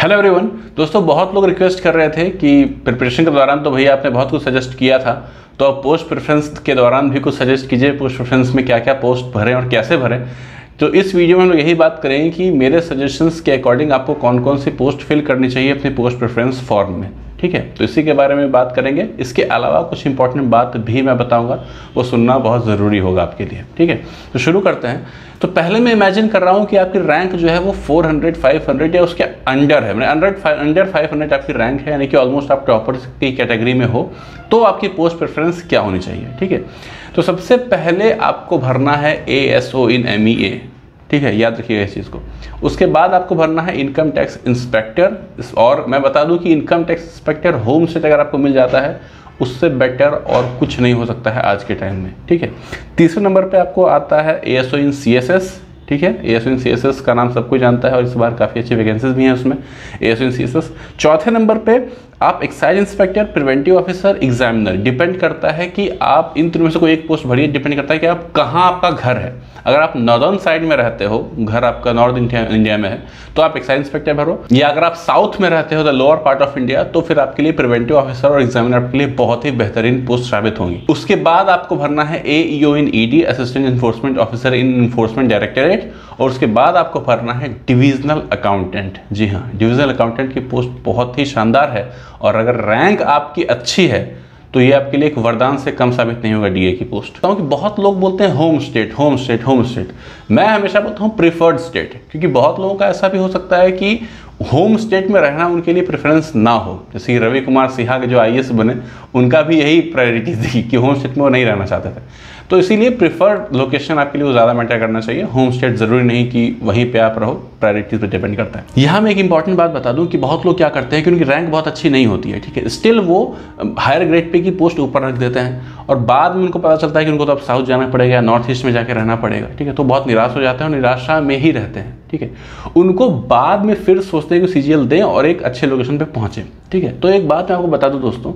Hello everyone. दोस्तों, बहुत लोग रिक्वेस्ट कर रहे थे कि प्रिपरेशन के दौरान तो भैया आपने बहुत कुछ सजेस्ट किया था, तो अब पोस्ट प्रेफरेंस के दौरान भी कुछ सजेस्ट कीजिए, पोस्ट प्रेफरेंस में क्या क्या पोस्ट भरें और कैसे भरें। तो इस वीडियो में हम लोग यही बात करेंगे कि मेरे सजेशंस के अकॉर्डिंग आपको कौन कौन सी पोस्ट फिल करनी चाहिए अपनी पोस्ट प्रेफरेंस फॉर्म में। ठीक है, तो इसी के बारे में बात करेंगे। इसके अलावा कुछ इंपॉर्टेंट बात भी मैं बताऊंगा, वो सुनना बहुत ज़रूरी होगा आपके लिए। ठीक है, तो शुरू करते हैं। तो पहले मैं इमेजिन कर रहा हूँ कि आपकी रैंक जो है वो 400 500 या उसके अंडर है, अंडर 500 आपकी रैंक है, यानी कि ऑलमोस्ट आप टॉपर की कैटेगरी में हो, तो आपकी पोस्ट प्रेफरेंस क्या होनी चाहिए। ठीक है, तो सबसे पहले आपको भरना है ASO इन MEA। ठीक है, याद रखिएगा इस चीज़ को। उसके बाद आपको भरना है इनकम टैक्स इंस्पेक्टर, और मैं बता दूं कि income tax inspector home state अगर आपको मिल जाता है उससे बेटर और कुछ नहीं हो सकता है आज के टाइम में। ठीक है, तीसरे नंबर पे आपको आता है ASO इन CSS। ठीक है, ASO इन CSS का नाम सबको जानता है और इस बार काफ़ी अच्छी वैकेंसीज भी हैं उसमें, ASO इन CSS। चौथे नंबर पे आप excise inspector, preventive officer, examiner. Depend करता है कि आप इन तीनों में से कोई एक पोस्ट भरिए, डिपेंड करता है कि आप कहाँ आपका घर है। अगर आप नॉर्दर्न साइड में रहते हो, घर आपका नॉर्थ इंडिया में है, तो आप एक्साइज इंस्पेक्टर भरो, या अगर आप साउथ में रहते हो the lower part of India, तो फिर आपके लिए प्रिवेंटिव ऑफिसर और एग्जामिनर आपके लिए बहुत ही बेहतरीन पोस्ट साबित होंगी। उसके बाद आपको भरना है AEO in ED, assistant enforcement officer in enforcement directorate, और उसके बाद आपको भरना है डिविजनल अकाउंटेंट। जी हाँ, डिविजनल अकाउंटेंट की पोस्ट बहुत ही शानदार है, और अगर रैंक आपकी अच्छी है तो ये आपके लिए एक वरदान से कम साबित नहीं होगा DA की पोस्ट। क्योंकि बहुत लोग बोलते हैं home state home state home state, मैं हमेशा बोलता हूँ प्रिफर्ड स्टेट, क्योंकि बहुत लोगों का ऐसा भी हो सकता है कि होम स्टेट में रहना उनके लिए प्रेफरेंस ना हो। जैसे कि रवि कुमार सिन्हा के जो IAS बने, उनका भी यही प्रायोरिटी थी कि होम स्टेट में वो नहीं रहना चाहते थे। तो इसीलिए प्रिफर्ड लोकेशन आपके लिए वो ज़्यादा मैटर करना चाहिए। होम स्टेट ज़रूरी नहीं कि वहीं पे आप रहो, प्रायोरिटीज पे डिपेंड करता है। यहाँ मैं एक इंपॉर्टेंट बात बता दूं कि बहुत लोग क्या करते हैं कि उनकी रैंक बहुत अच्छी नहीं होती है, ठीक है, स्टिल वो हायर ग्रेड पे की पोस्ट ऊपर रख देते हैं, और बाद में उनको पता चलता है कि उनको तो अब साउथ जाना पड़ेगा या नॉर्थ ईस्ट में जाकर रहना पड़ेगा। ठीक है, तो बहुत निराश हो जाते हैं और निराशा में ही रहते हैं। ठीक है, उनको बाद में फिर सोचते हैं कि CGL दें और एक अच्छे लोकेशन पे पहुंचे। ठीक है, तो एक बात मैं आपको बता दूं दोस्तों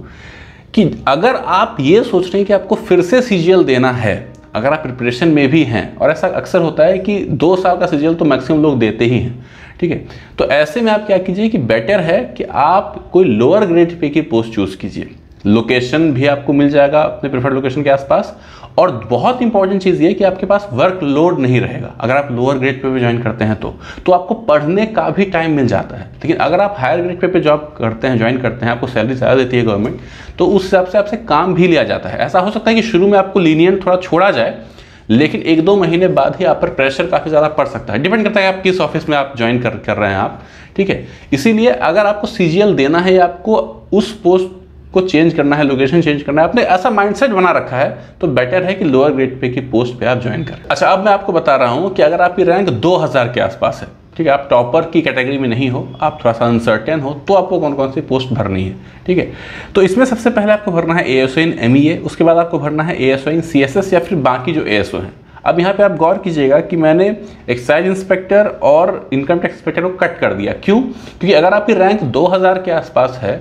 कि अगर आप ये सोच रहे हैं कि आपको फिर से CGL देना है, अगर आप प्रिपरेशन में भी हैं, और ऐसा अक्सर होता है कि 2 साल का CGL तो मैक्सिमम लोग देते ही हैं। ठीक है, तो ऐसे में आप क्या कीजिए कि बेटर है कि आप कोई लोअर ग्रेड पे की पोस्ट चूज कीजिए। लोकेशन भी आपको मिल जाएगा अपने प्रेफर्ड लोकेशन के आसपास, और बहुत इंपॉर्टेंट चीज़ ये कि आपके पास वर्क लोड नहीं रहेगा। अगर आप लोअर ग्रेड पे भी ज्वाइन करते हैं तो आपको पढ़ने का भी टाइम मिल जाता है। लेकिन अगर आप हायर ग्रेड पे जॉब करते हैं, ज्वाइन करते हैं, आपको सैलरी ज़्यादा देती है गवर्नमेंट, तो उस हिसाब से आपसे काम भी लिया जाता है। ऐसा हो सकता है कि शुरू में आपको लीनियंट थोड़ा छोड़ा जाए, लेकिन 1-2 महीने बाद ही आप पर प्रेशर काफ़ी ज़्यादा पड़ सकता है। डिपेंड करता है आप किस ऑफिस में आप ज्वाइन कर रहे हैं आप। ठीक है, इसीलिए अगर आपको CGL देना है या आपको उस पोस्ट को चेंज करना है, लोकेशन चेंज करना है, आपने ऐसा माइंडसेट बना रखा है, तो बेटर है कि लोअर ग्रेड पे की पोस्ट पे आप ज्वाइन करें। अच्छा, अब मैं आपको बता रहा हूं कि अगर आपकी रैंक 2000 के आसपास है, ठीक है, आप टॉपर की कैटेगरी में नहीं हो, आप थोड़ा सा अनसर्टेन हो, तो आपको कौन कौन सी पोस्ट भरनी है। ठीक है, तो इसमें सबसे पहले आपको भरना है ASO इन MEA, उसके बाद आपको भरना है ASO इन CSS या फिर बाकी जो ASO हैं। अब यहाँ पे आप गौर कीजिएगा कि मैंने एक्साइज इंस्पेक्टर और इनकम टैक्स इंस्पेक्टर को कट कर दिया। क्यों? क्योंकि अगर आपकी रैंक 2000 के आसपास है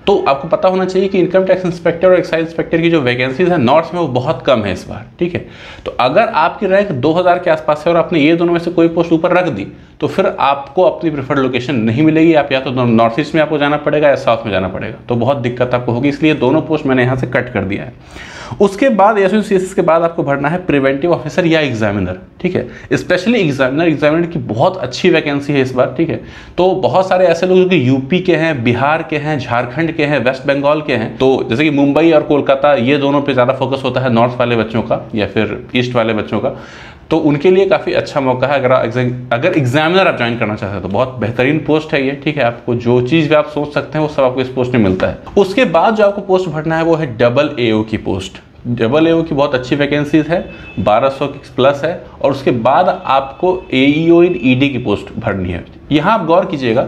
तो आपको पता होना चाहिए कि इनकम टैक्स इंस्पेक्टर और एक्साइज इंस्पेक्टर की जो वैकेंसीज है नॉर्थ में वो बहुत कम है इस बार। ठीक है, तो अगर आपकी रैंक 2000 के आसपास है और आपने ये दोनों में से कोई पोस्ट ऊपर रख दी, तो फिर आपको अपनी प्रेफर्ड लोकेशन नहीं मिलेगी। आप या तो नॉर्थ ईस्ट में आपको जाना पड़ेगा या साउथ में जाना पड़ेगा, तो बहुत दिक्कत आपको होगी। इसलिए दोनों पोस्ट मैंने यहाँ से कट कर दिया है। उसके बाद ASO CSS के बाद आपको भरना है प्रिवेंटिव ऑफिसर या एग्जामिनर। ठीक है, स्पेशली एग्जामिनर की बहुत अच्छी वैकेंसी है इस बार। ठीक है, तो बहुत सारे ऐसे लोग जो कि यूपी के हैं, बिहार के हैं, झारखंड के हैं, वेस्ट बंगाल के हैं, तो जैसे कि मुंबई और कोलकाता, ये दोनों पे ज़्यादा फोकस होता है नॉर्थ वाले बच्चों का या फिर ईस्ट वाले बच्चों का, तो उनके लिए काफ़ी अच्छा मौका है। अगर एग्जामिनर आप ज्वाइन करना चाहते हैं तो बहुत बेहतरीन पोस्ट है ये। ठीक है, आपको जो चीज़ भी आप सोच सकते हैं वो सब आपको इस पोस्ट में मिलता है। उसके बाद जो आपको पोस्ट भरना है वो है AAO की पोस्ट। AAO की बहुत अच्छी वैकेंसीज है, 1200 प्लस है, और उसके बाद आपको AEO इन ED की पोस्ट भरनी है। यहाँ आप गौर कीजिएगा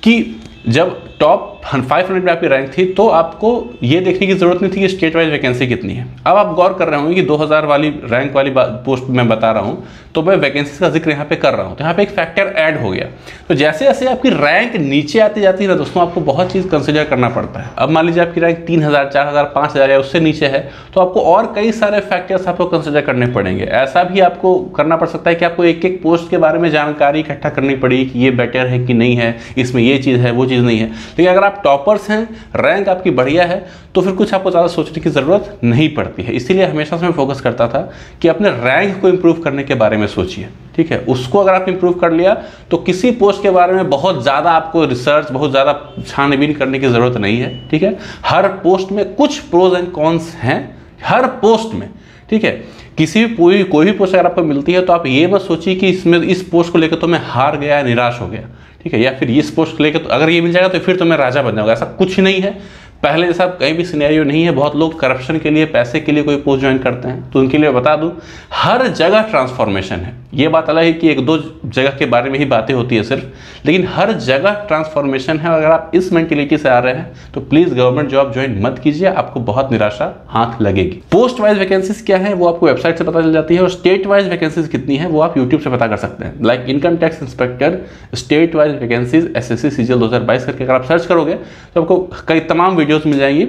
कि जब टॉप 500 में आपकी रैंक थी तो आपको ये देखने की जरूरत नहीं थी कि स्टेट वाइज वैकेंसी कितनी है। अब आप गौर कर रहे होंगे कि 2000 वाली रैंक वाली पोस्ट मैं बता रहा हूँ तो मैं वैकेंसीज का जिक्र यहाँ पे कर रहा हूँ, तो यहाँ पे एक फैक्टर ऐड हो गया। तो जैसे जैसे आपकी रैंक नीचे आती जाती है ना दोस्तों, आपको बहुत चीज़ कंसिडर करना पड़ता है। अब मान लीजिए आपकी रैंक 3000, 4000, 5000 या उससे नीचे है तो आपको और कई सारे फैक्टर्स आपको कंसिडर करने पड़ेंगे। ऐसा भी आपको करना पड़ सकता है कि आपको एक एक पोस्ट के बारे में जानकारी इकट्ठा करनी पड़ेगी कि ये बेटर है कि नहीं है, इसमें ये चीज़ है वो चीज़ नहीं है। लेकिन अगर आप टॉपर्स हैं, रैंक आपकी बढ़िया है, तो फिर कुछ आपको ज़्यादा सोचने की ज़रूरत नहीं पड़ती है। इसीलिए हमेशा से मैं फोकस करता था कि अपने रैंक को इंप्रूव करने के बारे में सोचिए, ठीक है। उसको अगर आप इंप्रूव कर लिया तो किसी पोस्ट के बारे में बहुत ज़्यादा आपको रिसर्च, बहुत ज़्यादा छानबीन करने की ज़रूरत नहीं है, ठीक है। हर पोस्ट में कुछ प्रोज एंड कॉन्स हैं, हर पोस्ट में, ठीक है। किसी भी कोई भी पोस्ट अगर आपको मिलती है तो आप ये मत सोचिए कि इसमें इस पोस्ट को लेकर तो मैं हार गया, निराश हो गया, ठीक है, या फिर इस पोस्ट को लेकर तो अगर ये मिल जाएगा तो फिर तो मैं राजा बन जाऊंगा। ऐसा कुछ नहीं है। पहले जैसा कहीं भी सिनेरियो नहीं है। बहुत लोग करप्शन के लिए, पैसे के लिए कोई पोस्ट ज्वाइन करते हैं, तो उनके लिए बता दूं हर जगह ट्रांसफॉर्मेशन है। ये बात अलग है कि एक दो जगह के बारे में ही बातें होती है सिर्फ, लेकिन हर जगह ट्रांसफॉर्मेशन है। अगर आप इस मेंटेलिटी से आ रहे हैं तो प्लीज गवर्नमेंट जॉब ज्वाइन मत कीजिए, आपको बहुत निराशा हाथ लगेगी। पोस्ट वाइज वैकेंसीज क्या है वो आपको वेबसाइट से पता चल जाती है, और स्टेट वाइज वैकेंसीज कितनी है वो आप यूट्यूब से पता कर सकते हैं। Like income tax inspector state wise vacancies SSC CGL 2022 करके अगर आप सर्च करोगे तो आपको कई तमाम वीडियोस मिल जाएंगी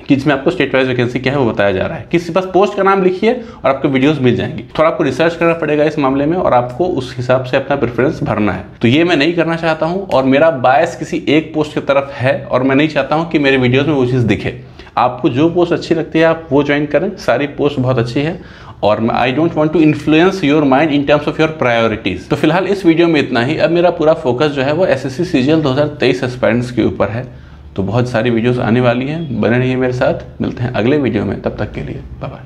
कि जिसमें आपको स्टेट वाइज वैकेंसी क्या है वो बताया जा रहा है। किसी बस पोस्ट का नाम लिखिए और आपको वीडियोस मिल जाएंगी। थोड़ा आपको रिसर्च करना पड़ेगा इस मामले में और आपको उस हिसाब से अपना प्रेफरेंस भरना है। तो ये मैं नहीं करना चाहता हूँ और मेरा बायस किसी एक पोस्ट की तरफ है और मैं नहीं चाहता हूँ कि मेरे वीडियोस में वो चीज़ दिखे। आपको जो पोस्ट अच्छी लगती है आप वो ज्वाइन करें, सारी पोस्ट बहुत अच्छी है और I don't want to influence your mind in terms of your priorities. तो फिलहाल इस वीडियो में इतना ही। अब मेरा पूरा फोकस जो है वो SSC CGL 2023 एस्पायरेंट्स के ऊपर है। तो बहुत सारी वीडियोस आने वाली हैं, बने रहिए मेरे साथ। मिलते हैं अगले वीडियो में, तब तक के लिए बाय बाय।